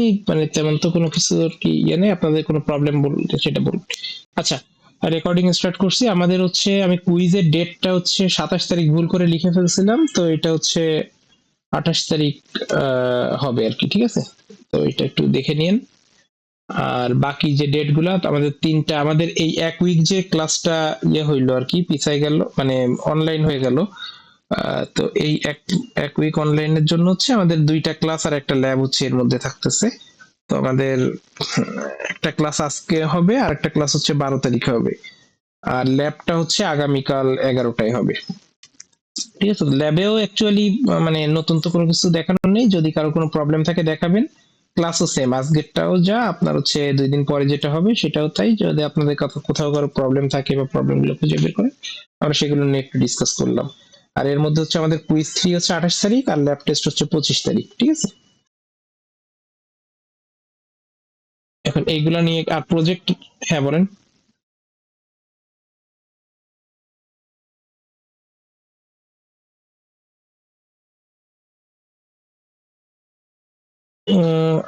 এমনি মানে তেমন তো কোনো কিছু কি ইয়ে নেই, আপনাদের কোনো প্রবলেম বলতে সেটা বলুন। আচ্ছা, রেকর্ডিং স্টার্ট করছি। আমাদের হচ্ছে আমি কুইজের ডেটটা হচ্ছে 27 তারিখ ভুল করে লিখে ফেলছিলাম, তো এটা হচ্ছে 28 তারিখ হবে আর কি, ঠিক আছে? তো এটা একটু দেখে নিন। আর বাকি যে ডেট গুলা আমাদের তিনটা, আমাদের এই এক উইক যে ক্লাসটা ইয়ে হইলো আর কি, পিছাই গেল মানে অনলাইন হয়ে গেল। তো এই এক উইক অনলাইনের জন্য হচ্ছে আমাদের 2টা ক্লাস আর একটা ল্যাব হচ্ছে এর মধ্যে থাকতেছে। তো আমাদের একটা ক্লাস আজকে হবে আর একটা ক্লাস হচ্ছে 12 তারিখে হবে, আর ল্যাবটা হচ্ছে আগামীকাল 11টায় হবে। ঠিক আছে, ল্যাবেও অ্যাকচুয়ালি মানে নতুন তো কোনো কিছু দেখানোর নেই, যদি কারো কোনো প্রবলেম থাকে দেখাবেন। ক্লাসও সেম, আজকেরটাও যা আপনার হচ্ছে 2 দিন পরে যেটা হবে সেটাও তাই। যদি আপনাদের কোথাও কারো প্রবলেম থাকে বা প্রবলেম গুলো খুঁজে বের করে, আমরা সেগুলো নিয়ে একটু ডিসকাস করলাম। আর এর মধ্যে হচ্ছে আমাদের কুইজ 3 হচ্ছে 28 তারিখ আর ল্যাব টেস্ট হচ্ছে 25 তারিখ, ঠিক আছে? এখন এইগুলা নিয়ে আর প্রজেক্ট, হ্যাঁ বলেন।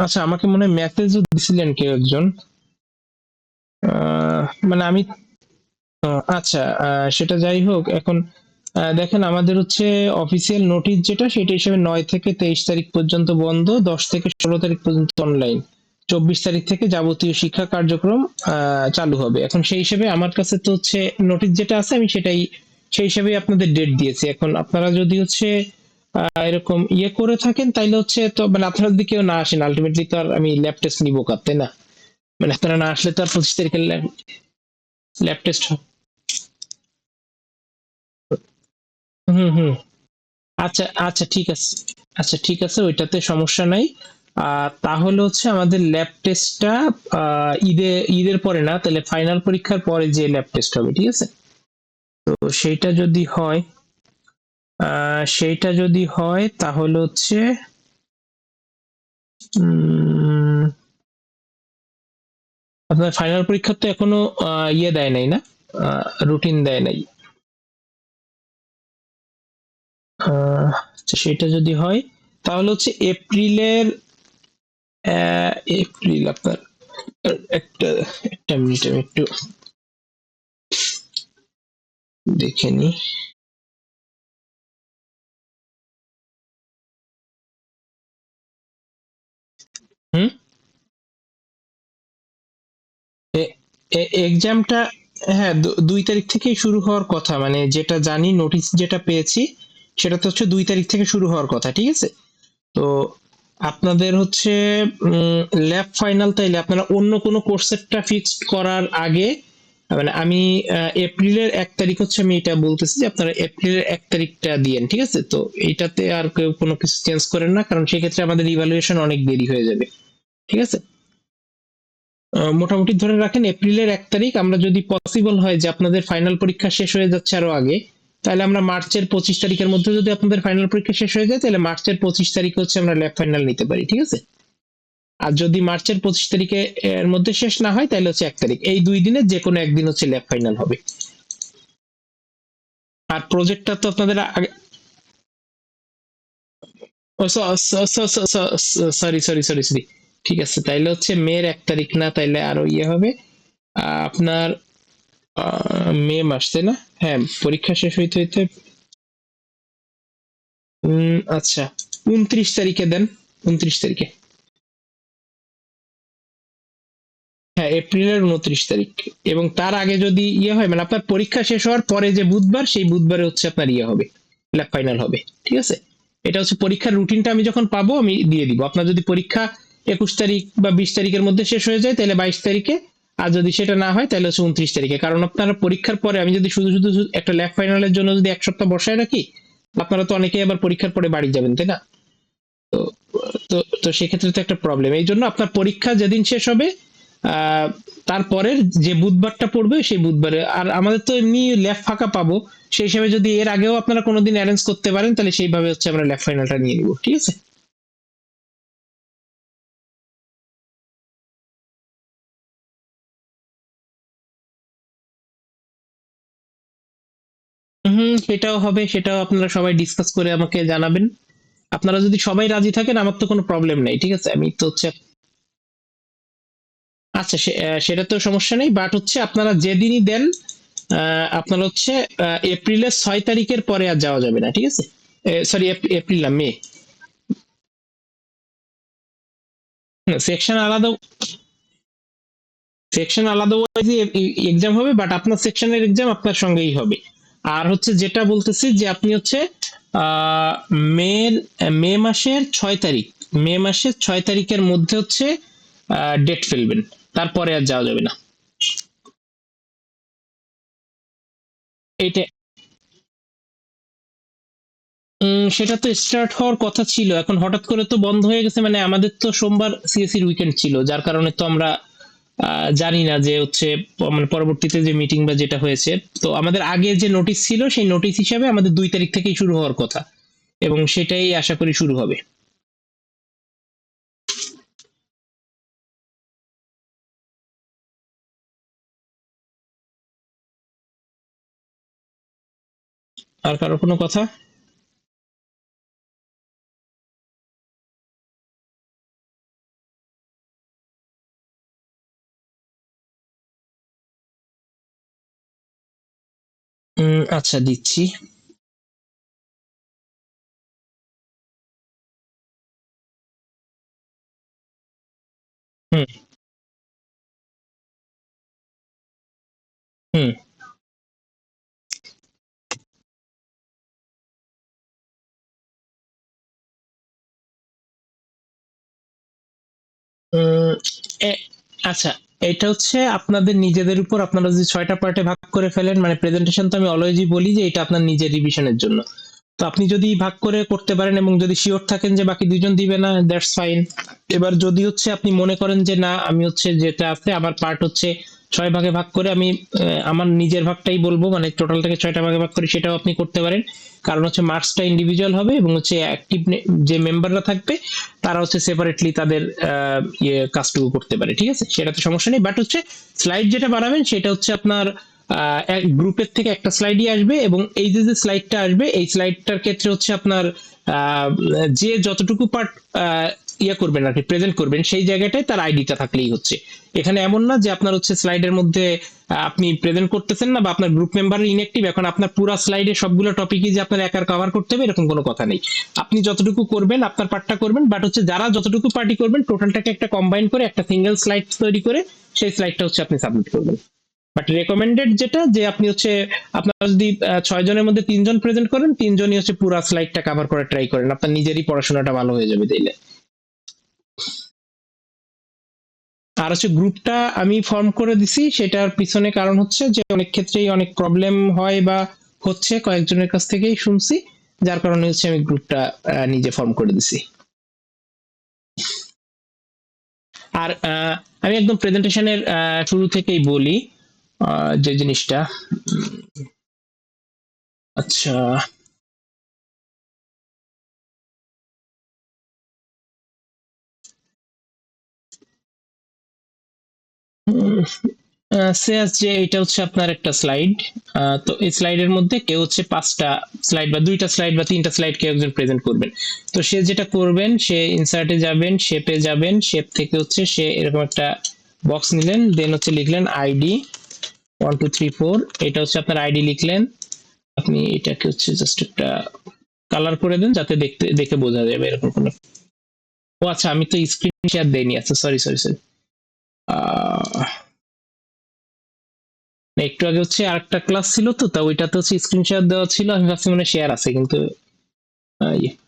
আচ্ছা, আমাকে মনে হয় মেসেজও দিছিলেন কেউ একজন। মানে আমি, আচ্ছা, সেটা যাই হোক। এখন দেখেন, আমাদের হচ্ছে অফিসিয়াল নোটিশ যেটা, সেটা হিসেবে 9 থেকে 23 তারিখ পর্যন্ত বন্ধ, 10 থেকে 16 তারিখ পর্যন্ত অনলাইন, 24 তারিখ থেকে যাবতীয় শিক্ষা কার্যক্রম চালু হবে। এখন সেই হিসেবে আমার কাছে তো হচ্ছে নোটিশ যেটা আছে, আমি সেটাই সেই হিসেবেই আপনাদের ডেট দিয়েছি। এখন আপনারা যদি হচ্ছে এরকম ইয়ে করে থাকেন, তাইলে হচ্ছে তো মানে আপনারা যদি কেউ না আসেন, আলটিমেটলি তো আর আমি ল্যাব টেস্ট নিবো কার, তাই না? মানে আপনারা না আসলে তো আর 25 তারিখের ল্যাব টেস্ট। হুম হুম। আচ্ছা আচ্ছা, ঠিক আছে। আচ্ছা ঠিক আছে, ওইটাতে সমস্যা নাই। তাহলে হচ্ছে আমাদের ল্যাব টেস্টটা ঈদের পরে না, তাহলে ফাইনাল পরীক্ষার পরে যে ল্যাব টেস্ট হবে, ঠিক আছে? তো সেইটা যদি হয়, তাহলে হচ্ছে উম, আপনার ফাইনাল পরীক্ষা তো এখনো ইয়ে দেয় নাই না, রুটিন দেয় নাই। আচ্ছা, সেটা যদি হয় তাহলে হচ্ছে এপ্রিল আপনার, একটা একটা মিনিট আমি একটু দেখে নি। হুম। এক্সামটা, হ্যাঁ, 2 তারিখ থেকেই শুরু হওয়ার কথা, মানে যেটা জানি নোটিশ যেটা পেয়েছি সেটা তো হচ্ছে 2 তারিখ থেকে শুরু হওয়ার কথা, ঠিক আছে? তো আপনাদের হচ্ছে ল্যাব ফাইনাল, তাইলে আপনারা অন্য কোনো কোর্সেরটা ফিক্সড করার আগে, মানে আমি এপ্রিলের 1 তারিখ হচ্ছে আমি এটা বলতেছি যে আপনারা এপ্রিলের 1 তারিখটা দিয়েন, ঠিক আছে? তো এইটাতে আর কেউ কোনো কিছু চেঞ্জ করেন না, কারণ সেক্ষেত্রে আমাদের ইভালুয়েশন অনেক দেরি হয়ে যাবে, ঠিক আছে? মোটামুটি ধরে রাখেন এপ্রিলের 1 তারিখ। আমরা যদি পসিবল হয় যে আপনাদের ফাইনাল পরীক্ষা শেষ হয়ে যাচ্ছে আরো আগে, তাহলে আমরা মার্চের 25 তারিখের মধ্যে যদি আপনাদের ফাইনাল পরীক্ষা শেষ হয়ে যায়, তাহলে মার্চের 25 তারিখ হচ্ছে আমরা ল্যাব ফাইনাল নিতে পারি, ঠিক আছে? আর যদি মার্চের 25 তারিখে এর মধ্যে শেষ না হয়, তাহলে হচ্ছে 1 তারিখ, এই 2 দিনের যে কোনো একদিন হচ্ছে ল্যাব ফাইনাল হবে। আর প্রজেক্টটা তো আপনাদের আগে, সরি সরি সরি সরি, ঠিক আছে, তাইলে হচ্ছে মের 1 তারিখ না, তাইলে আরো ইয়ে হবে আপনার মে মাস, তাই না? হ্যাঁ, পরীক্ষা শেষ হইতে হইতে আচ্ছা, 29 তারিখে দেন, 29 তারিখে। হ্যাঁ, এপ্রিলের 29 তারিখ। এবং তার আগে যদি ইয়ে হয়, মানে আপনার পরীক্ষা শেষ হওয়ার পরে যে বুধবার, সেই বুধবারে হচ্ছে আপনার ইয়ে হবে, ল্যাব ফাইনাল হবে, ঠিক আছে? এটা হচ্ছে পরীক্ষার রুটিনটা আমি যখন পাবো আমি দিয়ে দিব। আপনার যদি পরীক্ষা 21 তারিখ বা 20 তারিখের মধ্যে শেষ হয়ে যায়, তাহলে 22 তারিখে। আর যদি সেটা না হয়, তাহলে হচ্ছে 29 তারিখে। কারণ আপনারা পরীক্ষার পরে আমি যদি শুধু শুধু একটা ল্যাব ফাইনালের জন্য যদি 1 সপ্তাহ বসায় রাখি, আপনারা তো অনেকেই আবার পরীক্ষার পরে বাড়ি যাবেন, তাই না? তো তো তো সেক্ষেত্রে তো একটা প্রবলেম। এই জন্য আপনার পরীক্ষা যেদিন শেষ হবে, আহ তারপরের যে বুধবারটা পড়বে সেই বুধবারে। আর আমাদের তো এমনি ল্যাব ফাঁকা পাবো, সেই হিসাবে যদি এর আগেও আপনারা কোনোদিন অ্যারেঞ্জ করতে পারেন, তাহলে সেইভাবে হচ্ছে আমরা ল্যাব ফাইনালটা নিয়ে নিবো, ঠিক আছে? সেটাও হবে, সেটাও আপনারা সবাই ডিসকাস করে আমাকে জানাবেন। আপনারা যদি সবাই রাজি থাকেন, আমার তো কোনো প্রবলেম নাই, ঠিক আছে? আমি তো হচ্ছে আচ্ছা, সেটা তো সমস্যা নেই, বাট হচ্ছে আপনারা যেদিনই দেন আপনার হচ্ছে এপ্রিলের 6 তারিখের পরে আর যাওয়া যাবে না, ঠিক আছে? সরি, এপ্রিল না, মে। সেকশন আলাদা, সেকশন আলাদা ওয়াইজ এক্সাম হবে, বাট আপনার সেকশনের এক্সাম আপনার সঙ্গেই হবে। আর হচ্ছে যেটা বলতেছি যে আপনি হচ্ছে আহ, মে মে মাসের 6 তারিখ, মে মাসের 6 তারিখের মধ্যে হচ্ছে ডেট ফেলবেন, তারপরে আর যাওয়া যাবে না। এইটা সেটা তো স্টার্ট হওয়ার কথা ছিল, এখন হঠাৎ করে তো বন্ধ হয়ে গেছে। মানে আমাদের তো সোমবার সিএসসির উইকেন্ড ছিল, যার কারণে তো আমরা জানি না যে হচ্ছে মানে পরবর্তীতে যে মিটিং বা যেটা হয়েছে। তো আমাদের আগে যে নোটিশ ছিল সেই নোটিশ হিসাবে আমাদের 2 তারিখ থেকেই শুরু হওয়ার কথা, এবং সেটাই আশা করি শুরু হবে। আর কারো কোনো কথা? আচ্ছা, দিচ্ছি। হুম, হুম। উম, এ- আচ্ছা, এটা হচ্ছে আপনাদের নিজেদের উপর। আপনারা যদি 6টা পার্টে ভাগ করে ফেলেন, মানে প্রেজেন্টেশন তো আমি অলওয়েজই বলি যে এটা আপনার নিজের রিভিশনের জন্য। তো আপনি যদি ভাগ করে করতে পারেন এবং যদি শিওর থাকেন যে বাকি দুইজন দিবে না, দ্যাটস ফাইন। এবার যদি হচ্ছে আপনি মনে করেন যে না, আমি হচ্ছে যেটা আছে আমার পার্ট হচ্ছে 6 ভাগে ভাগ করে আমি আমার নিজের ভাগটাই বলবো, মানে টোটালটাকে 6টা ভাগে ভাগ করে, সেটাও আপনি করতে পারেন। কারণ হচ্ছে মার্কসটা ইন্ডিভিজুয়াল হবে, এবং হচ্ছে অ্যাক্টিভ যে মেম্বাররা থাকবে তারা হচ্ছে সেপারেটলি তাদের কাজটুকু করতে পারে, ঠিক আছে? সেটা তো সমস্যা নেই, বাট হচ্ছে স্লাইড যেটা বানাবেন সেটা হচ্ছে আপনার এক গ্রুপের থেকে একটা স্লাইডই আসবে, এবং এই যে যে স্লাইডটা আসবে এই স্লাইডটার ক্ষেত্রে হচ্ছে আপনার আহ, যে যতটুকু পার্ট ইয়ে করবেন আর কি, প্রেজেন্ট করবেন, সেই জায়গাটায় তার আইডিটা থাকলেই হচ্ছে। এখানে এমন না যে আপনার হচ্ছে স্লাইডের মধ্যে আপনি প্রেজেন্ট করতেছেন না, বা আপনার গ্রুপ মেম্বার ইনঅ্যাক্টিভ, এখন আপনার পুরো স্লাইডে সবগুলো টপিকই যে আপনার একার কভার করতে হবে এরকম কোনো কথা নেই। আপনি যতটুকু করবেন আপনার পার্টটা করবেন, বাট হচ্ছে যারা যতটুকু পার্টি করবেন টোটালটাকে একটা কম্বাইন করে একটা সিঙ্গেল স্লাইড তৈরি করে সেই স্লাইডটা হচ্ছে আপনি সাবমিট করবেন। বাট রেকমেন্ডেড যেটা, যে আপনি হচ্ছে আপনার যদি 6 জনের মধ্যে 3জন প্রেজেন্ট করেন, 3জনই হচ্ছে পুরো স্লাইডটা কভার করার ট্রাই করেন, আপনার নিজেরই পড়াশোনাটা ভালো হয়ে যাবে তাইলে। আর হচ্ছে গ্রুপটা আমি ফর্ম করে দিছি, সেটার পিছনে কারণ হচ্ছে যে অনেক ক্ষেত্রেই অনেক প্রবলেম হয় বা হচ্ছে, কয়েকজনের কাছ থেকেই শুনছি, যার কারণে হচ্ছে আমি গ্রুপটা নিজে ফর্ম করে দিছি। আর আমি একদম প্রেজেন্টেশনের শুরু থেকেই বলি যে জিনিসটা। আচ্ছা, সেজ যে এটা হচ্ছে আপনার একটা স্লাইড। তো এই স্লাইডের মধ্যে কেউ হচ্ছে 5টা স্লাইড বা 2টা স্লাইড বা 3টা স্লাইড কেউ একজন প্রেজেন্ট করবেন। তো সে যেটা করবেন, সে ইনসার্টে যাবেন, শেপে যাবেন, শেপ থেকে হচ্ছে সে এরকম একটা বক্স নিলেন, দেন হচ্ছে লিখলেন আইডি 1 2 3 4। এটা হচ্ছে আপনার আইডি লিখলেন। আপনি এটাকে হচ্ছে জাস্ট একটা কালার করে দেন যাতে দেখতে দেখে বোঝা যাবে এরকম কোনো। ও আচ্ছা, আমি তো স্ক্রিন শেয়ার দেইনি। আচ্ছা, সরি সরি সরি। একটু আগে হচ্ছে আরেকটা ক্লাস ছিল, তো তা ওইটাতে হচ্ছে স্ক্রিন শেয়ার দেওয়া ছিল, আমি ভাবছি মানে শেয়ার আছে, কিন্তু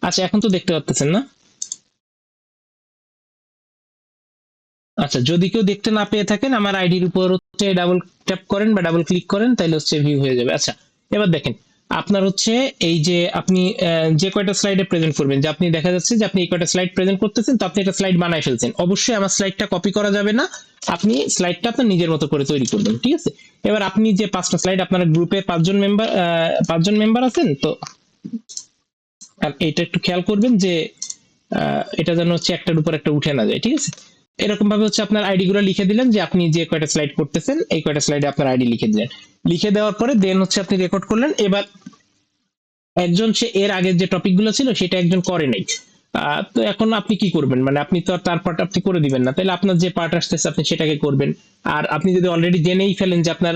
আচ্ছা, এখন তো দেখতে পাচ্ছেন না? আচ্ছা, যদি কেউ দেখতে না পেয়ে থাকেন, আমার আইডির উপর হচ্ছে ডাবল ট্যাপ করেন বা ডাবল ক্লিক করেন, তাহলে হচ্ছে ভিউ হয়ে যাবে। আচ্ছা, এবার দেখেন, আপনার হচ্ছে এই যে আপনি যে কয়টা স্লাইডে প্রেজেন্ট করবেন, যে আপনি দেখা যাচ্ছে যে আপনি এই কয়টা স্লাইড প্রেজেন্ট করতেছেন, তো আপনি একটা স্লাইড বানায় ফেলছেন, অবশ্যই আমার স্লাইডটা কপি করা যাবে না। আপনি স্লাইডটা আপনার নিজের মতো করে তৈরি করবেন, ঠিক আছে? এবার আপনি যে 5টা স্লাইড, আপনার গ্রুপে 5জন মেম্বার আছেন তো, আর এটা একটু খেয়াল করবেন যে এটা যেন হচ্ছে একটার উপর একটা উঠে না যায়, ঠিক আছে? এরকম ভাবে হচ্ছে আপনার আইডি গুলো লিখে দিলেন, যে আপনি যে কয়টা স্লাইড করতেছেন এই কয়টা স্লাইডে আপনার আইডি লিখে দিলেন। লিখে দেওয়ার পরে দেন হচ্ছে আপনি রেকর্ড করলেন। এবার একজন সে এর আগের যে টপিক গুলো ছিল সেটা একজন করে নাই, তো এখন আপনি কি করবেন, মানে আপনি তো আর তার পার্ট আপনি করে দিবেন না, তাহলে আপনার যে পার্ট আসতেছে আপনি সেটাকে করবেন। আর আপনি যদি অলরেডি জেনেই ফেলেন যে আপনার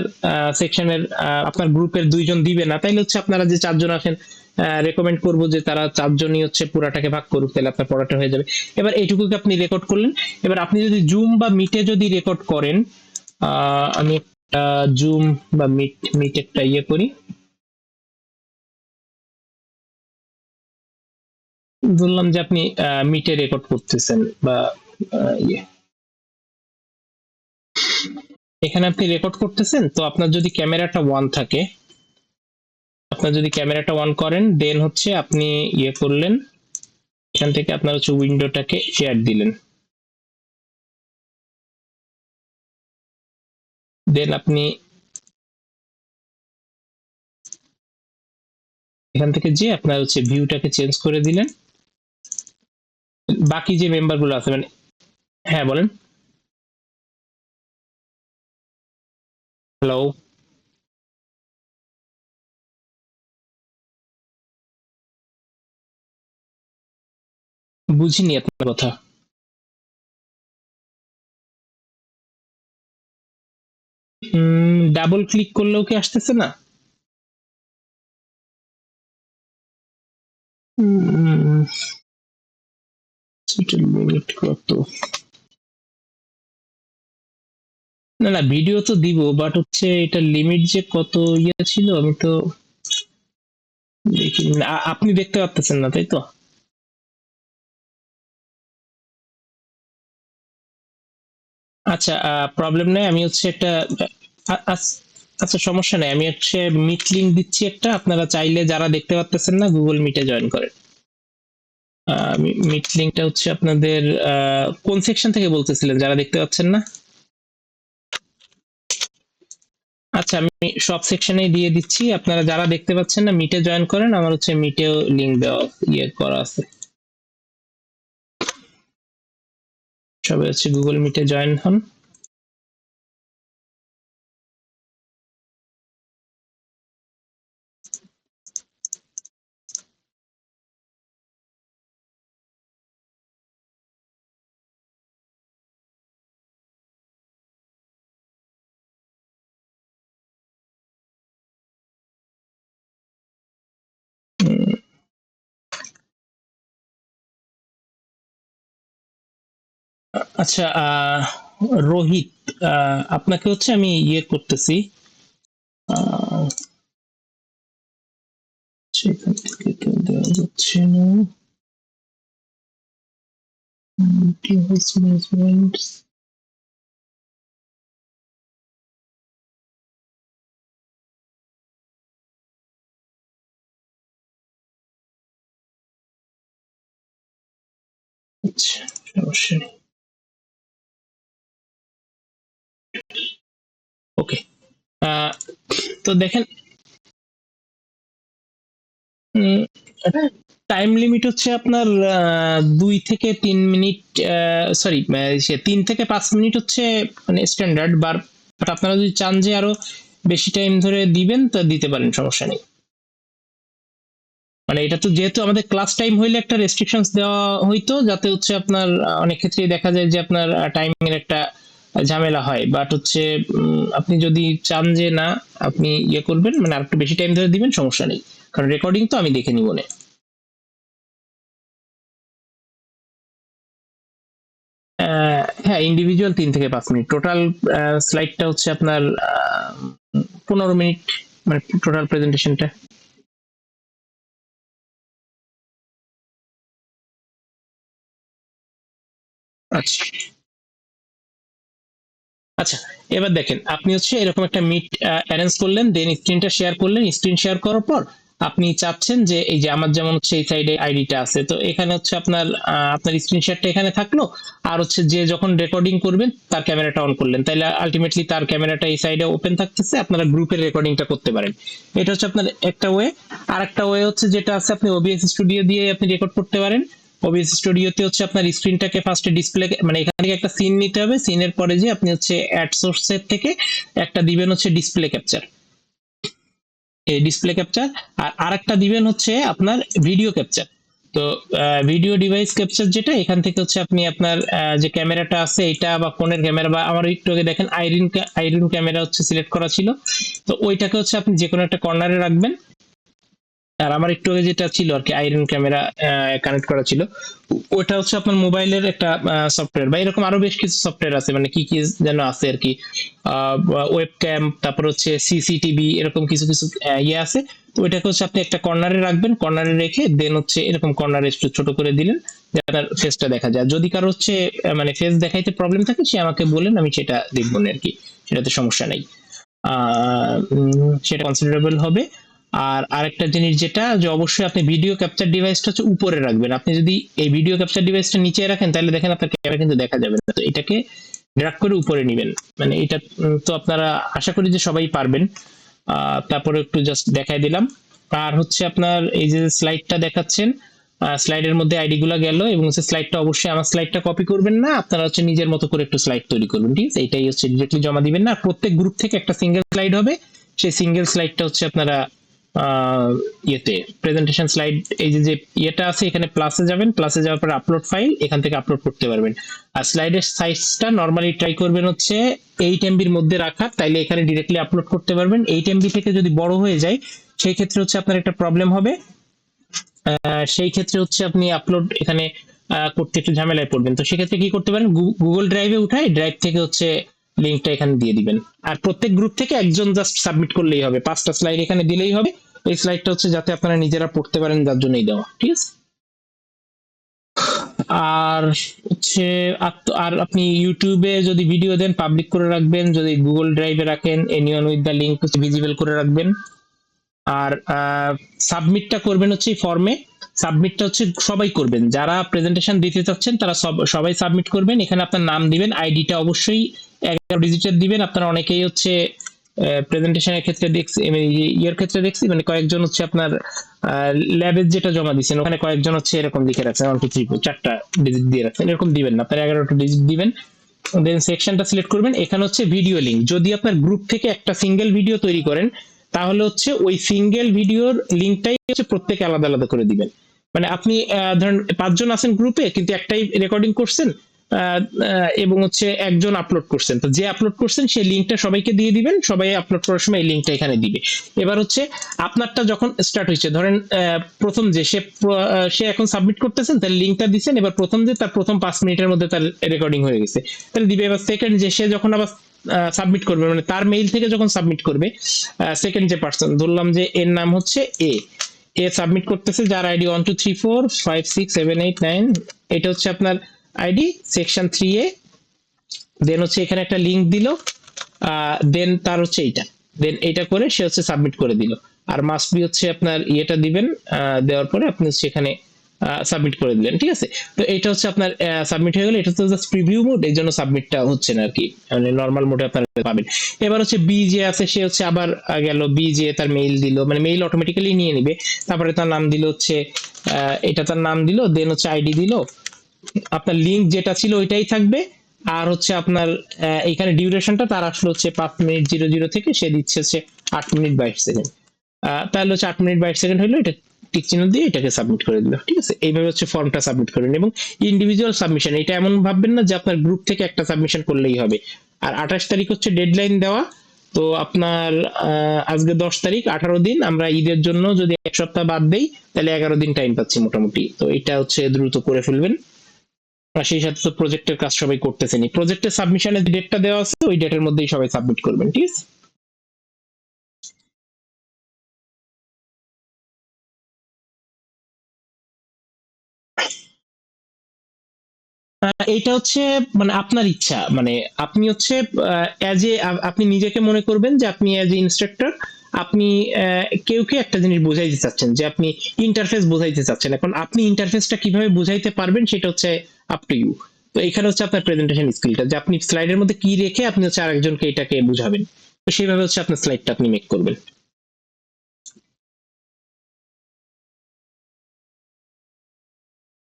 সেকশনের আপনার গ্রুপের 2 জন দিবে না, তাইলে হচ্ছে আপনারা যে 4 জন আছেন রেকমেন্ড করবো যে তারা 4 জনই হচ্ছে পুরাটাকে ভাগ করুক, তাহলে আপনার পড়াটা হয়ে যাবে। এবার এইটুকুকে আপনি রেকর্ড করলেন। এবার আপনি যদি জুম বা মিটে যদি রেকর্ড করেন, আমি একটা জুম বা মিট একটা ইয়ে করি, বললাম যে আপনি মিটে রেকর্ড করতেছেন বা ইয়ে, এখানে আপনি রেকর্ড করতেছেন, তো আপনার যদি ক্যামেরাটা ওয়ান থাকে, আপনার যদি ক্যামেরাটা অন করেন, দেন হচ্ছে আপনি ইয়ে করলেন, এখান থেকে আপনার হচ্ছে উইন্ডোটাকে শেয়ার দিলেন, দেন আপনি এখান থেকে যে আপনার হচ্ছে ভিউটাকে চেঞ্জ করে দিলেন, বাকি যে মেম্বার গুলো আছে মানে, হ্যাঁ বলেন। হ্যালো, বুঝিনি আপনার কথা। ডাবল ক্লিক করলেও কি আসতেছে না? লিমিট কত? না না, ভিডিও তো দিব, বাট হচ্ছে এটা লিমিট যে কত ইয়ে ছিল আমি তো দেখিনি। আপনি দেখতে পাচ্ছেন না তাই তো? আচ্ছা, প্রবলেম নাই, আমি হচ্ছে একটা আচ্ছা সমস্যা নাই, আমি হচ্ছে মিট লিংক দিচ্ছি একটা, আপনারা চাইলে যারা দেখতে পাচ্ছেন না গুগল মিটে জয়েন করেন। মিট লিংকটা হচ্ছে আপনাদের কোন সেকশন থেকে বলতেছিলেন যারা দেখতে পাচ্ছেন না? আচ্ছা, আমি সব সেকশনেই দিয়ে দিচ্ছি, আপনারা যারা দেখতে পাচ্ছেন না মিটে জয়েন করেন, আমার হচ্ছে মিটেও লিংক দেওয়া ইয়ে করা আছে, সবাই হচ্ছে গুগল মিটে জয়েন হন। আচ্ছা, রোহিত, আপনাকে হচ্ছে আমি ইয়ে করতেছি, সেখান থেকে তো দেওয়া যাচ্ছে না। ডিভাইস ম্যানেজমেন্ট, আচ্ছা সমস্যা নেই, ওকে। তো দেখেন, টাইম লিমিট হচ্ছে আপনার 2 থেকে 3 মিনিট, সরি 3 থেকে 5 মিনিট হচ্ছে মানে স্ট্যান্ডার্ড, বাট আপনারা যদি চান যে আরো বেশি টাইম ধরে দিবেন তা দিতে পারেন, সমস্যা নেই। মানে এটা তো যেহেতু আমাদের ক্লাস টাইম হইলে একটা রেস্ট্রিকশনস দেওয়া হইতো, যাতে হচ্ছে আপনার অনেক ক্ষেত্রেই দেখা যায় যে আপনার টাইমিং এর একটা ঝামেলা হয়, বাট হচ্ছে আপনি যদি চান যে না আপনি ইয়ে করবেন মানে আর একটু বেশি টাইম ধরে দিবেন, সমস্যা নেই, কারণ রেকর্ডিং তো আমি দেখে নিব না। হ্যাঁ, ইন্ডিভিজুয়াল 3 থেকে 5 মিনিট, টোটাল স্লাইডটা হচ্ছে আপনার 15 মিনিট, মানে টোটাল প্রেজেন্টেশনটা। আচ্ছা আচ্ছা, এবার দেখেন আপনি হচ্ছে এরকম একটা মিট অ্যারেঞ্জ করলেন, দেন স্ক্রিনটা শেয়ার করলেন, স্ক্রিন শেয়ার করার পর আপনি চাচ্ছেন যে এই যে আমার যেমন হচ্ছে এই সাইডে আইডিটা আছে, তো এখানে হচ্ছে আপনার আপনার স্ক্রিন শেয়ারটা এখানে থাকলো, আর হচ্ছে যে যখন রেকর্ডিং করবেন তার ক্যামেরাটা অন করলেন, তাইলে আলটিমেটলি তার ক্যামেরাটা এই সাইডে ওপেন থাকতেছে, আপনারা গ্রুপের রেকর্ডিংটা করতে পারেন। এটা হচ্ছে আপনার একটা ওয়ে। আর একটা ওয়ে হচ্ছে যেটা আছে, আপনি ওবিএস স্টুডিও দিয়ে আপনি রেকর্ড করতে পারেন। ওবিএস স্টুডিওতে হচ্ছে আপনার স্ক্রিনটাকে ফার্স্টে ডিসপ্লে, মানে এখান থেকে একটা সিন নিতে হবে, সিনের পরে যে আপনি হচ্ছে অ্যাড সোর্সের থেকে একটা দিবেন হচ্ছে ডিসপ্লে ক্যাপচার, এই ডিসপ্লে ক্যাপচার, আর আরেকটা দিবেন হচ্ছে আপনার ভিডিও ক্যাপচার। তো ভিডিও ডিভাইস ক্যাপচার যেটা, এখান থেকে হচ্ছে আপনি আপনার যে ক্যামেরাটা আছে এটা বা ফোনের ক্যামেরা, বা আমার একটু আগে দেখেন আইরিন ক্যামেরা হচ্ছে সিলেক্ট করা ছিল, তো ওইটাকে হচ্ছে আপনি যে কোনো একটা কর্নারে রাখবেন। আর আমার একটু আগে যেটা ছিল আর কি, আইরন ক্যামেরা কানেক্ট করা ছিল, ওটা হচ্ছে আপনার মোবাইলের একটা সফটওয়্যার, বা এরকম আরো বেশ কিছু সফটওয়্যার আছে, মানে কি কি যেন আছে আর কি, ওয়েব ক্যাম, তারপর হচ্ছে সিসিটিভি, এরকম কিছু কিছু ইয়ে আছে। তো ওইটাকে হচ্ছে আপনি একটা কর্নারে রাখবেন, কর্নারে রেখে দেন হচ্ছে এরকম কর্নারে একটু ছোট করে দিলেন, যাতে আপনার ফেসটা দেখা যায়। যদি কারো হচ্ছে মানে ফেস দেখাইতে প্রবলেম থাকে, সে আমাকে বলেন, আমি সেটা দেখবো না আর কি, সেটাতে সমস্যা নেই। সেটা কনসিডারেবল হবে। আর আরেকটা জিনিস যেটা, যে অবশ্যই আপনি ভিডিও ক্যাপচার ডিভাইসটা হচ্ছে উপরে রাখবেন। আপনি যদি এই ভিডিও ক্যাপচার ডিভাইসটা নিচে রাখেন, তাহলে দেখেন আপনার ক্যামেরা কিন্তু দেখা যাবে না। তো এটাকে ড্র্যাগ করে উপরে নেবেন, মানে এটা তো আপনারা আশা করি যে সবাই পারবেন। তারপরে একটু জাস্ট দেখাই দিলাম। আর হচ্ছে আপনার এই যে স্লাইডটা দেখাচ্ছেন, স্লাইডের মধ্যে আইডি গুলা গেল, এবং হচ্ছে স্লাইডটা অবশ্যই আমার স্লাইডটা কপি করবেন না, আপনারা হচ্ছে নিজের মতো করে একটু স্লাইড তৈরি করবেন, ঠিক আছে? এটাই হচ্ছে ডিরেক্টলি জমা দিবেন না, প্রত্যেক গ্রুপ থেকে একটা সিঙ্গেল স্লাইড হবে, সেই সিঙ্গেল স্লাইডটা হচ্ছে আপনারা ইয়েতে প্রেজেন্টেশন স্লাইড, এই যে যে ইয়েটা আছে এখানে প্লাসে যাবেন, প্লাসে যাওয়ার পর আপলোড ফাইল, এখান থেকে আপলোড করতে পারবেন। আর স্লাইডের সাইজটা নরমালি ট্রাই করবেন হচ্ছে 8 MB-র মধ্যে রাখা, তাইলে এখানে ডিরেক্টলি আপলোড করতে পারবেন। 8 MB থেকে যদি বড় হয়ে যায়, সেই ক্ষেত্রে হচ্ছে আপনার একটা প্রবলেম হবে, সেই ক্ষেত্রে হচ্ছে আপনি আপলোড এখানে করতে একটু ঝামেলায় পড়বেন। তো সেক্ষেত্রে কি করতে পারেন, গুগল ড্রাইভে উঠায় ড্রাইভ থেকে হচ্ছে লিঙ্কটা এখানে দিয়ে দিবেন। আর প্রত্যেক গ্রুপ থেকে একজন জাস্ট সাবমিট করলেই হবে, 5টা স্লাইড এখানে দিলেই হবে। এই স্লাইডটা হচ্ছে যাতে আপনারা নিজেরা পড়তে পারেন, যার জন্যই দেওয়া, ঠিক আছে? আর হচ্ছে আর আপনি ইউটিউবে যদি ভিডিও দেন, পাবলিক করে রাখবেন। যদি গুগল ড্রাইভে রাখেন, এনিওয়ান উইথ দ্য লিঙ্ক হচ্ছে ভিজিবল করে রাখবেন। আর সাবমিটটা করবেন হচ্ছে ফর্মে, সাবমিটটা হচ্ছে সবাই করবেন, যারা প্রেজেন্টেশন দিতে চাচ্ছেন তারা সবাই সাবমিট করবেন। এখানে আপনার নাম দিবেন, আইডিটা অবশ্যই 11 ডিজিটের দিবেন। আপনারা অনেকেই হচ্ছে প্রেজেন্টেশনের ক্ষেত্রে দেখছি, ইয়ের ক্ষেত্রে দেখছি, মানে কয়েকজন হচ্ছে আপনার ল্যাবের যেটা জমা দিচ্ছেন, ওখানে কয়েকজন হচ্ছে এরকম লিখে রাখছেন 1 2 3 4, 4টা ডিজিট দিয়ে রাখছেন, এরকম দিবেন না, আপনারা 11টা ডিজিট দিবেন। দেন সেকশনটা সিলেক্ট করবেন, এখানে হচ্ছে ভিডিও লিঙ্ক, যদি আপনার গ্রুপ থেকে একটা সিঙ্গেল ভিডিও তৈরি করেন, তাহলে হচ্ছে ওই সিঙ্গেল ভিডিওর লিঙ্কটাই হচ্ছে প্রত্যেকে আলাদা আলাদা করে দিবেন। মানে আপনি ধরেন 5জন আছেন গ্রুপে, কিন্তু একটাই রেকর্ডিং করছেন, এবং হচ্ছে একজন আপলোড করছেন, তো যে আপলোড করছেন সেই লিঙ্কটা সবাইকে দিয়ে দিবেন, সবাই আপলোড করার সময় এই লিঙ্কটা এখানে দিবে। এবার হচ্ছে আপনারটা যখন স্টার্ট হয়েছে, ধরেন প্রথম যে সে এখন সাবমিট করতেছেন, তার লিঙ্কটা দিচ্ছেন, এবার প্রথম যে তার প্রথম 5 মিনিটের মধ্যে তার রেকর্ডিং হয়ে গেছে, তাহলে দিবে। এবার সেকেন্ড যে সে যখন আবার সাবমিট করবে, মানে তার মেইল থেকে যখন সাবমিট করবে, সেকেন্ড যে পার্সন, ধরলাম যে এর নাম হচ্ছে এ, এ সাবমিট করতেছে, যার আইডি 1 2 3 4 5 6 7 8 9, এটা হচ্ছে আপনার আইডি সেকশন 3A। দেন হচ্ছে এখানে একটা লিংক দিল, দেন তার হচ্ছে এইটা, দেন এইটা করে সে হচ্ছে সাবমিট করে দিল। আর মাস্ট বি হচ্ছে আপনার ইয়েটা দিবেন, দেওয়ার পরে আপনি হচ্ছে এখানে সাবমিট করে দিলেন, ঠিক আছে? তো এটা হচ্ছে আপনার সাবমিট হয়ে গেল। এটা তো জাস্ট প্রিভিউ মোড, এই জন্য সাবমিটটা হচ্ছে না আর কি, মানে নর্মাল মোডে আপনারা পাবেন। এবার হচ্ছে বি যে আছে, সে হচ্ছে আবার গেল, বি যে তার মেইল দিল, মানে মেইল অটোমেটিক্যালি নিয়ে নিবে, তারপরে তার নাম দিল হচ্ছে, এটা তার নাম দিল, দেন হচ্ছে আইডি দিল, আপনার লিঙ্ক যেটা ছিল ওইটাই থাকবে। আর হচ্ছে আপনার এখানে ডিউরেশনটা তার আসলে হচ্ছে 5 মিনিট 00 থেকে সে দিচ্ছে হচ্ছে 8 মিনিট 22 সেকেন্ড। তাহলে হচ্ছে 8 মিনিট 22 সেকেন্ড হলো, এটা টিক চিহ্ন দিয়ে এটাকে সাবমিট করে দিল, ঠিক আছে? এইভাবে হচ্ছে ফর্মটা সাবমিট করবেন। এবং ইন্ডিভিজুয়াল সাবমিশন, এটা এমন ভাববেন না যে আপনার গ্রুপ থেকে একটা সাবমিশন করলেই হবে। আর 28 তারিখ হচ্ছে ডেডলাইন দেওয়া। তো আপনার আজকে 10 তারিখ, 18 দিন, আমরা ঈদের জন্য যদি 1 সপ্তাহ বাদ দেই, তাহলে 11 দিন টাইম পাচ্ছি মোটামুটি। তো এটা হচ্ছে দ্রুত করে ফেলবেন। আর সেই সাথে তো প্রজেক্টের কাজ সবাই করতেছেনি, প্রজেক্টের সাবমিশনের ডেটটা দেওয়া আছে, ওই ডেটের মধ্যেই সবাই সাবমিট করবেন, ঠিক আছে? এটা হচ্ছে মানে আপনার ইচ্ছা, মানে আপনি হচ্ছে অ্যাজ এ, আপনি নিজেকে মনে করবেন যে আপনি অ্যাজ এ ইনস্ট্রাক্টর, আপনি কেউকে একটা জিনিস বোঝাইতে চাচ্ছেন, যে আপনি ইন্টারফেস বোঝাইতে চাচ্ছেন। এখন আপনি ইন্টারফেসটা কিভাবে বোঝাইতে পারবেন সেটা হচ্ছে আপ টু ইউ। তো এখানে হচ্ছে আপনার প্রেজেন্টেশন স্কিলটা, যে আপনি স্লাইডের মধ্যে কি রেখে আপনি হচ্ছে আরেকজনকে এটাকে বুঝাবেন, তো সেইভাবে হচ্ছে আপনার স্লাইডটা আপনি মেক করবেন।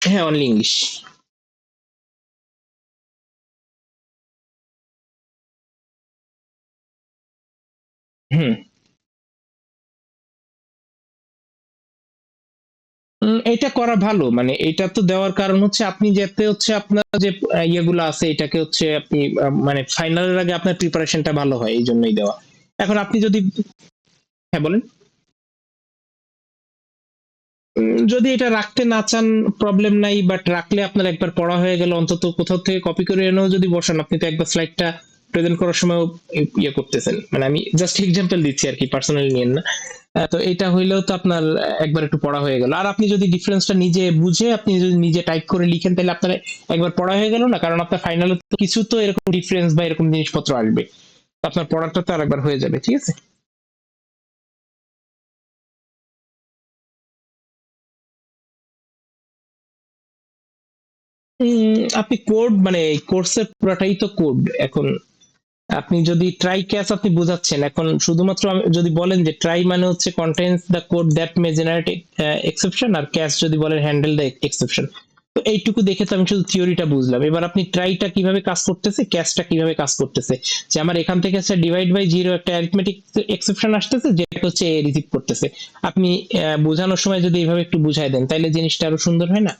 হ্যাঁ, অনলি ইংলিশ। হুম। এটা করা ভালো, মানে এটা তো দেওয়ার কারণ হচ্ছে আপনি যাতে হচ্ছে আপনার যে ইয়েগুলো আছে এটাকে হচ্ছে আপনি মানে ফাইনালের আগে আপনার প্রিপারেশনটা ভালো হয়, এই জন্যই দেওয়া। এখন আপনি যদি, হ্যাঁ বলেন। যদি এটা রাখতে না চান প্রবলেম নাই, বাট রাখলে আপনার একবার পড়া হয়ে গেল, অন্তত কোথাও থেকে কপি করে এনেও যদি বসান, আপনি তো একবার স্লাইডটা প্রেজেন্ট করার সময় ইয়ে করতেছেন, মানে আমি জাস্ট এক্সাম্পল দিচ্ছি আর কি, পার্সোনালি নিয়েন না। তো এটা হইলেও তো আপনার একবার একটু পড়া হয়ে গেল। আর আপনি যদি ডিফারেন্সটা নিজে বুঝে আপনি যদি নিজে টাইপ করে লিখেন, তাহলে আপনার একবার পড়া হয়ে গেল না, কারণ আপনার ফাইনালে তো কিছু তো এরকম ডিফারেন্স বা এরকম জিনিসপত্র আসবে, আপনার পড়াটা তো আর একবার হয়ে যাবে, ঠিক আছে। আপনি কোড মানে কোর্সের পুরাটাই তো কোড এখন। আপনি যদি ট্রাই ক্যাচ আপনি বোঝাচ্ছেন, এখন শুধুমাত্র যদি বলেন যে ট্রাই মানে হচ্ছে contains the code that may generate exception, আর ক্যাচ যদি বলেন হ্যান্ডেল দ্য এক্সেপশন। তো এইটুকু দেখে তো আমি শুধু থিওরিটা বুঝলাম। এবার আপনি ট্রাইটা কিভাবে কাজ করতেছে, ক্যাচটা কিভাবে কাজ করতেছে, যে আমার এখান থেকে হচ্ছে ডিভাইড বাই জিরো একটা অ্যারিথমেটিক এক্সেপশন আসতেছে, যেটা হচ্ছে এ রিসিভ করতেছে। আপনি বোঝানোর সময় যদি এইভাবে একটু বুঝাই দেন, তাইলে জিনিসটা আরো সুন্দর হয় না?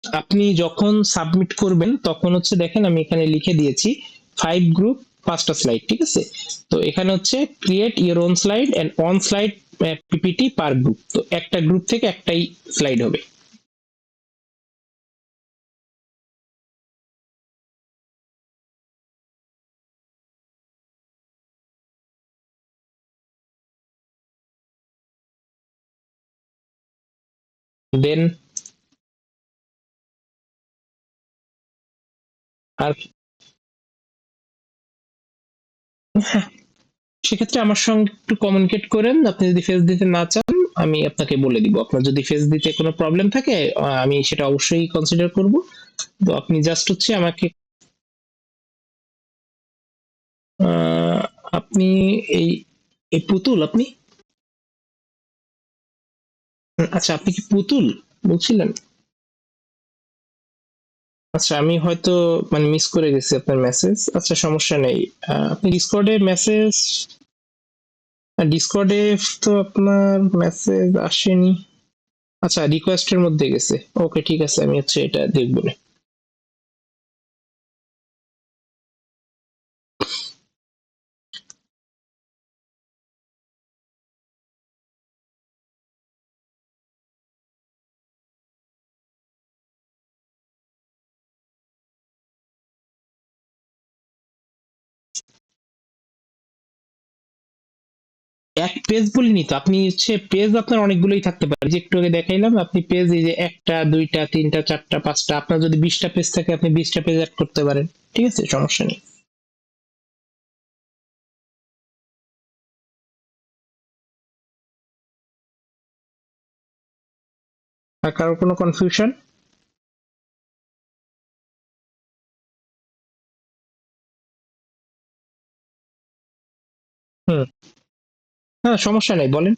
আপনি যখন সাবমিট করবেন তখন হচ্ছে দেখেন আমি এখানে লিখে দিয়েছি 5 গ্রুপ, 5টা স্লাইড, ঠিক আছে। তো এখানে হচ্ছে create your own slide and on slide PPT per group, তো একটা গ্রুপ থেকে একটাই স্লাইড হবে। দেন আর সেক্ষেত্রে আমার সঙ্গে একটু কমিউনিকেট করেন, আপনি যদি ফেস দিতে না চান আমি আপনাকে বলে দিব। আপনার যদি ফেস দিতে কোনো প্রবলেম থাকে আমি সেটা অবশ্যই কনসিডার করব। তো আপনি জাস্ট হচ্ছে আমাকে আহ, আপনি এই এই পুতুল আপনি, আচ্ছা আপনি কি পুতুল বলছিলেন? আচ্ছা আমি হয়তো মানে মিস করে গেছি আপনার মেসেজ, আচ্ছা সমস্যা নেই। আপনি ডিসকর্ডে মেসেজ, ডিসকর্ডে তো আপনার মেসেজ আসেনি। আচ্ছা রিকোয়েস্টের মধ্যে গেছে, ওকে ঠিক আছে, আমি হচ্ছে এটা দেখবো না। এক পেজ বলিনি তো, আপনি হচ্ছে পেজ আপনার অনেকগুলোই থাকতে পারে, যে একটু আগে দেখাইলাম আপনি পেজ এই যে একটা দুইটা তিনটা চারটা পাঁচটা, আপনার যদি 20টা পেজ থাকে আপনি 20টা পেজ অ্যাড করতে পারেন, ঠিক আছে, সমস্যা নেই। আর কারো কোনো কনফিউশন? হুম, হ্যাঁ সমস্যা নেই, বলেন।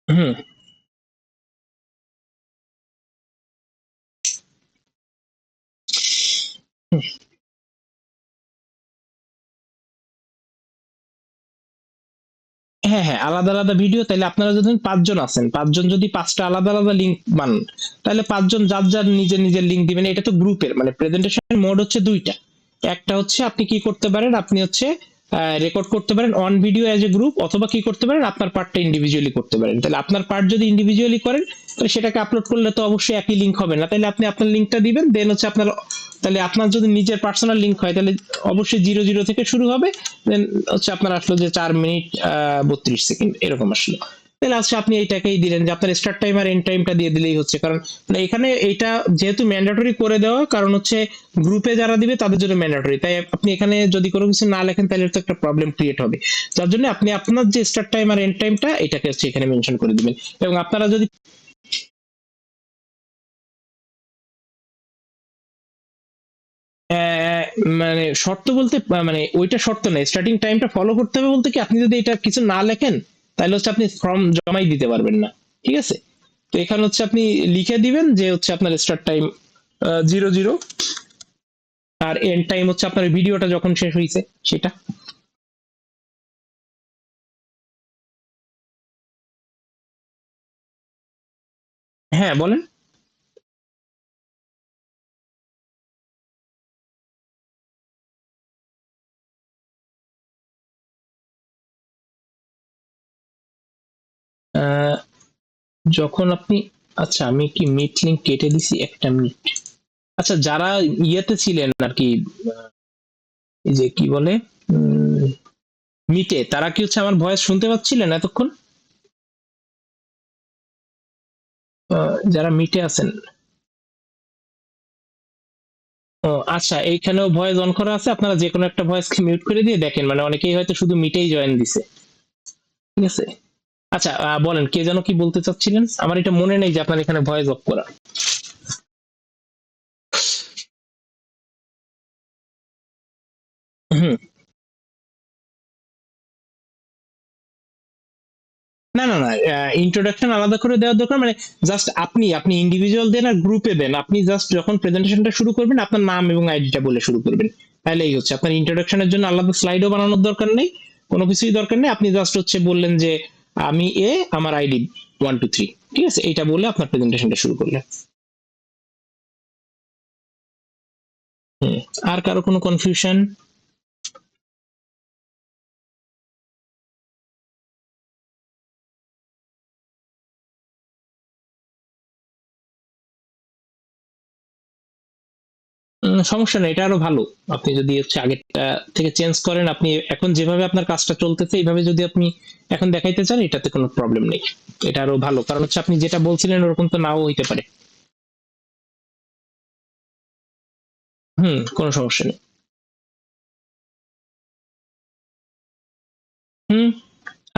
হুম, হুম। হ্যাঁ হ্যাঁ, আলাদা আলাদা ভিডিও, তাহলে আপনারা যদি 5 জন আছেন, 5 জন যদি 5টা আলাদা আলাদা লিঙ্ক বানান, তাহলে 5 জন যার যার নিজের নিজের লিঙ্ক দিবেন। এটা তো গ্রুপের মানে প্রেজেন্টেশন মোড হচ্ছে দুইটা। একটা হচ্ছে আপনি কি করতে পারেন, আপনি হচ্ছে রেকর্ড করতে পারেন on video as a group, অথবা কি করতে পারেন আপনার পার্টটা ইন্ডিভিজুয়ালি করতে পারেন। তাহলে আপনার পার্ট যদি ইন্ডিভিজুয়ালি করেন, তাহলে সেটাকে আপলোড করলে তো অবশ্যই একই লিঙ্ক হবে না, তাহলে আপনি আপনার লিঙ্কটা দিবেন, দেন হচ্ছে আপনার, তাহলে আপনার যদি নিজের পার্সোনাল লিঙ্ক হয় তাহলে অবশ্যই 00 থেকে শুরু হবে, দেন হচ্ছে আপনার আসলো যে 4 মিনিট 32 সেকেন্ড এরকম আসলো। তাহলে আজকে আপনি এইটাকেই দিলেন যে আপনার স্টার্ট টাইম আর এন্ড টাইমটা দিয়ে দিলেই হচ্ছে, কারণ মানে এখানে এটা যেহেতু ম্যান্ডেটরি করে দেওয়া, কারণ হচ্ছে গ্রুপে যারা দিবে তাদের জন্য ম্যান্ডেটরি, তাই আপনি এখানে যদি কোনো কিছু না লেখেন তাহলে তো একটা প্রবলেম ক্রিয়েট হবে। যার জন্য আপনি আপনার যে স্টার্ট টাইম আর এন্ড টাইমটা এটাকে হচ্ছে এখানে মেনশন করে দিবেন। এবং আপনারা যদি মানে শর্ত বলতে মানে ওইটা শর্ত নেই, স্টার্টিং টাইমটা ফলো করতে হবে বলতে কি আপনি যদি এটা কিছু না লেখেন তাহলে হচ্ছে আপনি ফর্ম জমাই দিতে পারবেন না, ঠিক আছে? তো এখানে হচ্ছে আপনি লিখে দিবেন যে হচ্ছে আপনার স্টার্ট টাইম 00 আর এন্ড টাইম হচ্ছে আপনার ভিডিওটা যখন শেষ হয়েছে সেটা। হ্যাঁ বলেন। আহ, যখন আপনি, আচ্ছা আমি কি মিট লিঙ্ক কেটে দিছি একটা মিনিট। আচ্ছা যারা ইয়েতে ছিলেন আর কি, এই যে কি বলে মিটে, তারা কি হচ্ছে আমার ভয়েস শুনতে পাচ্ছিলেন এতক্ষণ? যারা মিটে আছেন। ও আচ্ছা, এইখানেও ভয়েস অন করা আছে, আপনারা যে কোনো একটা ভয়েসকে মিউট করে দিয়ে দেখেন, মানে অনেকেই হয়তো শুধু মিটেই জয়েন দিছে, ঠিক আছে? আচ্ছা বলেন কে যেন কি বলতে চাচ্ছিলেন, আমার এটা মনে নেই যে আপনার এখানে ভয়েস অফ করা। হুম। না না না, ইন্ট্রোডাকশন আলাদা করে দেওয়ার দরকার, মানে জাস্ট আপনি আপনি ইন্ডিভিজুয়াল দেন আর গ্রুপে দেন, আপনি জাস্ট যখন প্রেজেন্টেশনটা শুরু করবেন আপনার নাম এবং আইডিটা বলে শুরু করবেন, তাহলেই হচ্ছে। আপনার ইন্ট্রোডাকশনের জন্য আলাদা স্লাইডও বানানোর দরকার নেই, কোনো কিছুই দরকার নেই, আপনি জাস্ট হচ্ছে বললেন যে আমি এ, আমার আইডি 1 2 3, ঠিক আছে? এইটা বলে আপনার প্রেজেন্টেশনটা শুরু করলেন। হুম। আর কারো কোনো কনফিউশন? সমস্যা নেই, এটা আরো ভালো। আপনি যদি হচ্ছে আগেরটা থেকে চেঞ্জ করেন, আপনি এখন যেভাবে আপনার কাজটা চলতেছে এইভাবে যদি আপনি এখন দেখাইতে চান, এটাতে কোনো প্রবলেম নেই। এটা আরো ভালো, কারণ হচ্ছে আপনি যেটা বলছিলেন ওরকম তো নাও হইতে পারে। হুম, কোনো সমস্যা নেই। হুম।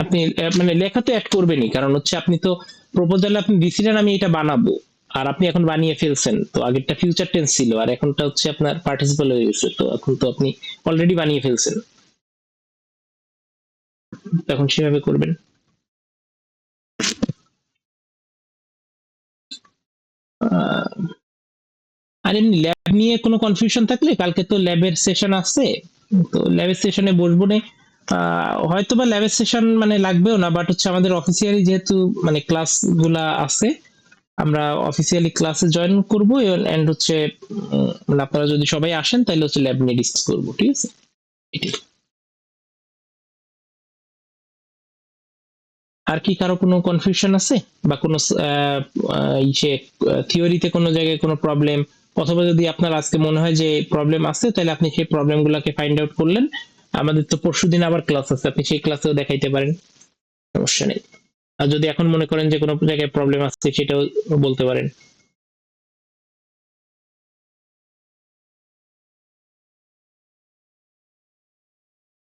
আপনি মানে লেখা তো অ্যাড করবেনই, কারণ হচ্ছে আপনি তো প্রপোজালে আপনি দিছিলেন আমি এটা বানাবো, আর আপনি এখন বানিয়ে ফেলছেন, তো আগেরটা ফিউচার টেন্স ছিল আর এখনটা হচ্ছে আপনার পার্টিসিপাল হয়ে গেছে, তো এখন তো আপনি অলরেডি বানিয়ে ফেলছেন, তখন সেভাবে করবেন। আহ, আর এমনি ল্যাব নিয়ে কোনো কনফিউশন থাকলে কালকে তো ল্যাবের সেশন আছে, তো ল্যাবের সেশনে বসবো নে। হয়তো বা ল্যাবের সেশন মানে লাগবেও না, বাট হচ্ছে আমাদের অফিসিয়ালি যেহেতু মানে ক্লাস গুলা আছে, আমরা অফিসিয়ালি ক্লাসে জয়েন করবো, এন্ড হচ্ছে মানে আপনারা যদি সবাই আসেন তাহলে হচ্ছে ল্যাব নিয়ে ডিসকাস করবো, ঠিক আছে? এটাই। আর কি কারো কোনো কনফিউশন আছে, বা কোনো ইসে থিওরিতে কোনো জায়গায় কোনো প্রবলেম, অথবা যদি আপনার আজকে মনে হয় যে প্রবলেম আছে তাহলে আপনি সেই প্রবলেম গুলাকে ফাইন্ড আউট করলেন, আমাদের তো পরশুদিন আবার ক্লাস আছে, আপনি সেই ক্লাসেও দেখাইতে পারেন, সমস্যা নেই। আর যদি এখন মনে করেন যে কোনো জায়গায় প্রবলেম আছে সেটাও বলতে পারেন।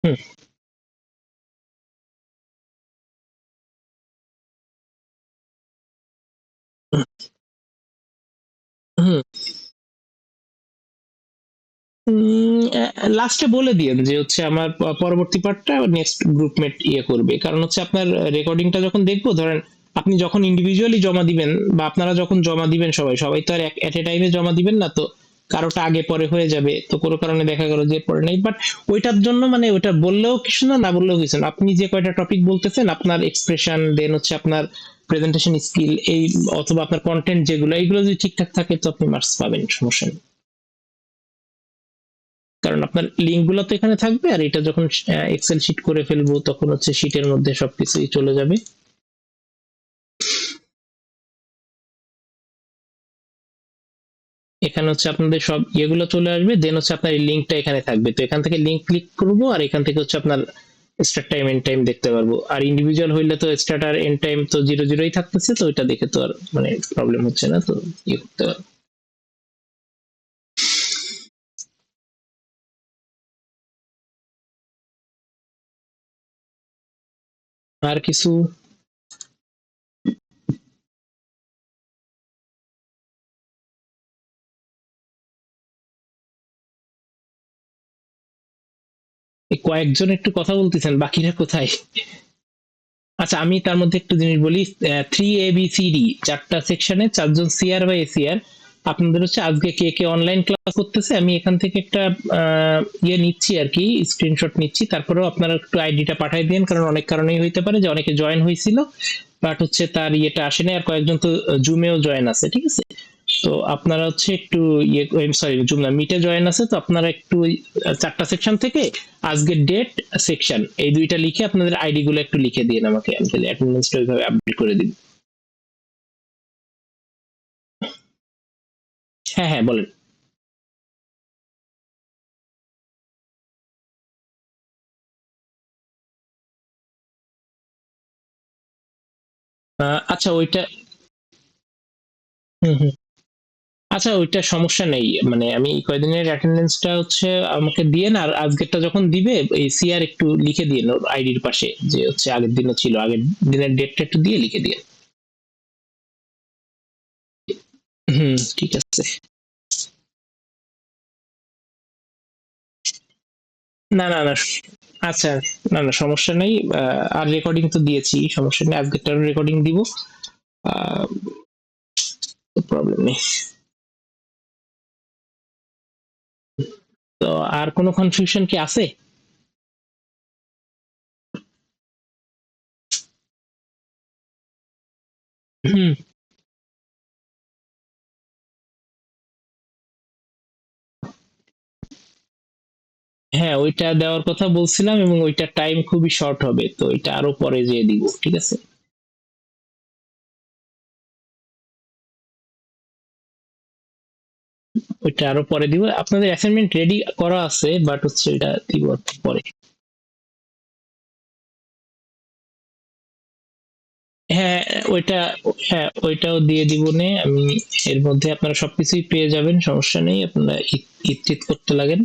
হুম। হুম। লাস্টে বলে দিয়েন যে হচ্ছে আমার পরবর্তী পার্টটা নেক্সট গ্রুপমেট ইয়ে করবে, কারণ হচ্ছে আপনার রেকর্ডিংটা যখন দেখবো, ধরেন আপনি যখন ইন্ডিভিজুয়ালি জমা দিবেন বা আপনারা যখন জমা দিবেন, সবাই সবাই তো আর এট এ টাইমে জমা দিবেন না, তো কারোটা আগে পরে হয়ে যাবে, তো কোনো কারণে দেখা গেল যে পরে নেই, বাট ওইটার জন্য মানে ওইটা বললেও কিছু না, না বললেও কিছু না, আপনি যে কয়টা টপিক বলতেছেন আপনার এক্সপ্রেশন দেন হচ্ছে আপনার প্রেজেন্টেশন স্কিল এই, অথবা আপনার কন্টেন্ট যেগুলো এইগুলো যদি ঠিকঠাক থাকে তো আপনি মার্কস পাবেন, সমস্যা নেই। কারণ আপনার লিঙ্ক গুলো তো এখানে থাকবে, আর এটা যখন এক্সেল শিট করে ফেলবো তখন হচ্ছে শিটের মধ্যে সবকিছুই চলে যাবে। এখানে হচ্ছে আপনাদের সব ইয়েগুলো চলে আসবে, দেন হচ্ছে আপনার এই লিঙ্কটা এখানে থাকবে, তো এখান থেকে লিঙ্ক ক্লিক করবো আর এখান থেকে হচ্ছে আপনার স্টার্ট টাইম এন্ড টাইম দেখতে পারবো, আর ইন্ডিভিজুয়াল হইলে তো স্টার্ট আর এন্ড টাইম তো 00ই থাকতেছে, তো ওইটা দেখে তো আর মানে প্রবলেম হচ্ছে না, তো ইয়ে করতে পারবো। আর কিছু? এই কয়েকজন একটু কথা বলতেছেন, বাকিরা কোথায়? আচ্ছা, আমি তার মধ্যে একটু জিনিস বলি। 3 ABCD, 4টা সেকশনে 4জন সিআর বা এসিআর। আপনাদের হচ্ছে আজকে কে কে অনলাইন ক্লাস করতেছে, আমি এখান থেকে একটা ইয়ে নিচ্ছি আর কি, স্ক্রিনশট নিচ্ছি। তারপরেও আপনারা একটু আইডিটা পাঠিয়ে দিন, কারণ অনেক কারণেই হইতে পারে যে অনেকে জয়েন হয়েছিল বাট হচ্ছে তার ইয়েটা আসেনি, আর কয়েকজন তো জুমেও জয়েন আছে, ঠিক আছে? তো আপনারা হচ্ছে একটু ইয়ে, সরি জুম না, মিটে জয়েন আছে, তো আপনারা একটু ওই 4টা সেকশন থেকে আজকের ডেট, সেকশন, এই দুইটা লিখে আপনাদের আইডি গুলো একটু লিখে দিন আমাকে, আমি তাহলে অ্যাটেন্ডেন্সটা ওইভাবে আপডেট করে দিন। হ্যাঁ হ্যাঁ, বলেন। আচ্ছা ওইটা, হুম হুম, আচ্ছা ওইটা সমস্যা নেই, মানে আমি এই কয়দিনের অ্যাটেন্ডেন্সটা হচ্ছে আমাকে দিয়ে না, আর আজকেরটা যখন দিবে এই সিআর একটু লিখে দিয়ে ওর আইডির পাশে যে হচ্ছে আগের দিনও ছিল, আগের দিনের ডেটটা একটু দিয়ে লিখে দিয়ে। হুম, ঠিক আছে। না না না, আচ্ছা, না না সমস্যা নেই। আর রেকর্ডিং তো দিয়েছি, সমস্যা নেই, আজকেরটার রেকর্ডিং দিব। প্রবলেম নেই। তো আর কোনো কনফিউশন কি আছে? হুম, হ্যাঁ ওইটা দেওয়ার কথা বলছিলাম, এবং ওইটা টাইম খুবই শর্ট হবে, তো এটা আরো পরে যেয়ে দিব, ঠিক আছে? ওইটা আরো পরে দিব, আপনাদের অ্যাসাইনমেন্ট রেডি করা আছে, বাট হচ্ছে এটা দিব একটু পরে। হ্যাঁ ওইটা, হ্যাঁ ওইটাও দিয়ে দিব নে আমি। এর মধ্যে আপনারা সবকিছুই পেয়ে যাবেন, সমস্যা নেই, আপনারা ঈদ ঈদ টিদ করতে লাগেন।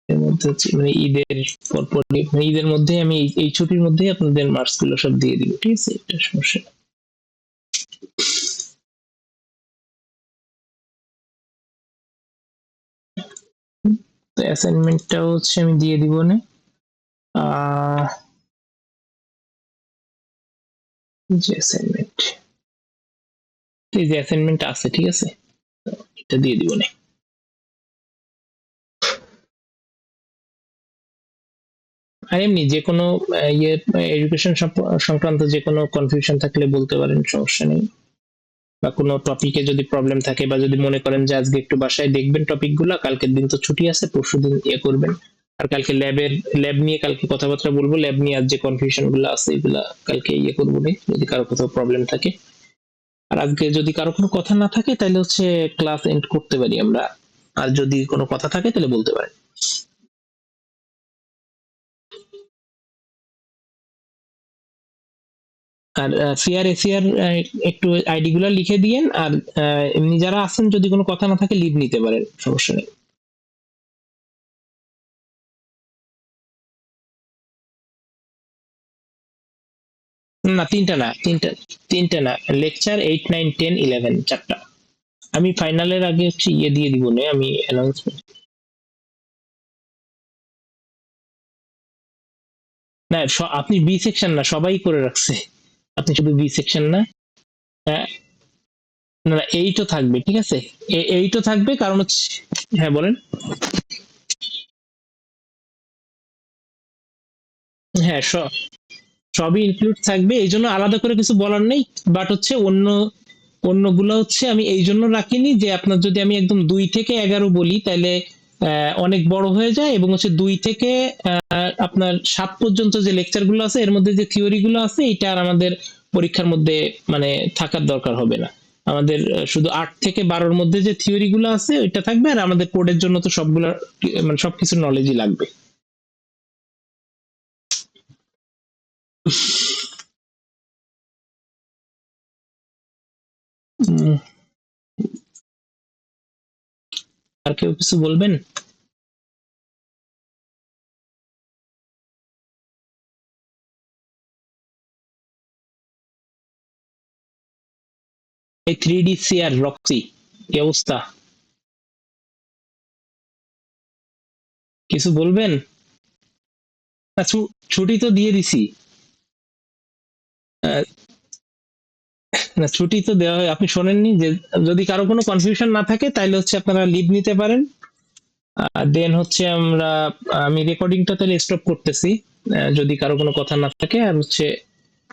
এর মধ্যে হচ্ছে মানে ঈদের পরপর, মানে ঈদের মধ্যে আমি এই ছুটির মধ্যেই আপনাদের মার্কস গুলো সব দিয়ে দিব, ঠিক আছে? এটা সমস্যা নেই। তো অ্যাসাইনমেন্টটাও হচ্ছে আমি দিয়ে দিব না। আহ যে অ্যাসাইনমেন্ট, এই যে অ্যাসাইনমেন্ট আছে, ঠিক আছে? এটা দিয়ে দিব না। আর এমনি যে কোনো ইয়ে, এডুকেশন সংক্রান্ত যে কোনো কনফিউশন থাকলে বলতে পারেন, সমস্যা নেই। বা কোনো টপিকে যদি প্রবলেম থাকে, বা যদি মনে করেন যে আজকে একটু বাসায় দেখবেন টপিক গুলা, কালকের দিন তো ছুটি আছে, পরশু দিন ইয়ে করবেন। আর কালকে ল্যাব নিয়ে কালকে কথাবার্তা বলবো, ল্যাব নিয়ে আজ যে কনফিউশন গুলো আছে এগুলা কালকে ইয়ে করবো নি, যদি কারো কোথাও প্রবলেম থাকে। আর আজকে যদি কারো কোনো কথা না থাকে তাহলে হচ্ছে ক্লাস এন্ড করতে পারি আমরা। আর যদি কোনো কথা থাকে তাহলে বলতে পারেন। আর সিআর এসিআর একটু আইডি গুলা লিখে দিয়েন। আর এমনি যারা আছেন যদি কোনো কথা না থাকে লিভ নিতে পারেন, সমস্যা নেই। না তিনটা না, তিনটা না, লেকচার 8 9 10 11, 4টা। আমি ফাইনালের আগে হচ্ছে ইয়ে দিয়ে দিব না, আমি অ্যানাউন্সমেন্ট। না আপনি বি সেকশন না, সবাই করে রাখছে, আপনি শুধু বি সেকশন না। আহ, না না, এইটও থাকবে, ঠিক আছে? এইটও থাকবে, কারণ হচ্ছে, হ্যাঁ বলেন। হ্যাঁ সবই ইনক্লুড থাকবে, এই জন্য আলাদা করে কিছু বলার নেই। বাট হচ্ছে অন্যগুলো হচ্ছে আমি এই জন্য রাখিনি যে আপনার যদি আমি একদম 2 থেকে 11 বলি তাহলে অনেক বড় হয়ে যায়, এবং হচ্ছে 2 থেকে আপনার 7 পর্যন্ত যে লেকচার গুলো আছে এর মধ্যে যে থিওরি গুলো আছে এটা আর আমাদের পরীক্ষার মধ্যে মানে থাকার দরকার হবে না। আমাদের শুধু 8 থেকে 12-র মধ্যে যে থিওরি গুলো আছে ওইটা থাকবে, আর আমাদের কোডের জন্য তো সবগুলা মানে সবকিছু নলেজই লাগবে। উম, আর কেউ কিছু বলবেন? এই 3DC আর রক্সি, কি অবস্থা? কিছু বলবেন? ছুটি তো দিয়ে দিছি। আহ, না, ছুটি তো দেওয়া হয়, আপনি শোনেননি যে যদি কারো কোনো কনফিউশন না থাকে তাহলে হচ্ছে আপনারা লিভ নিতে পারেন। দেন হচ্ছে আমি রেকর্ডিংটা তাহলে স্টপ করতেছি, যদি কারো কোনো কথা না থাকে। আর হচ্ছে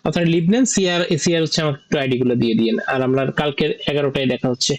আপনারা লিভ নেন, সিআর এসিআর হচ্ছে আমাকে একটু আইডি গুলো দিয়ে দিয়েন, আর আমরা কালকে 11টায় দেখা হচ্ছে।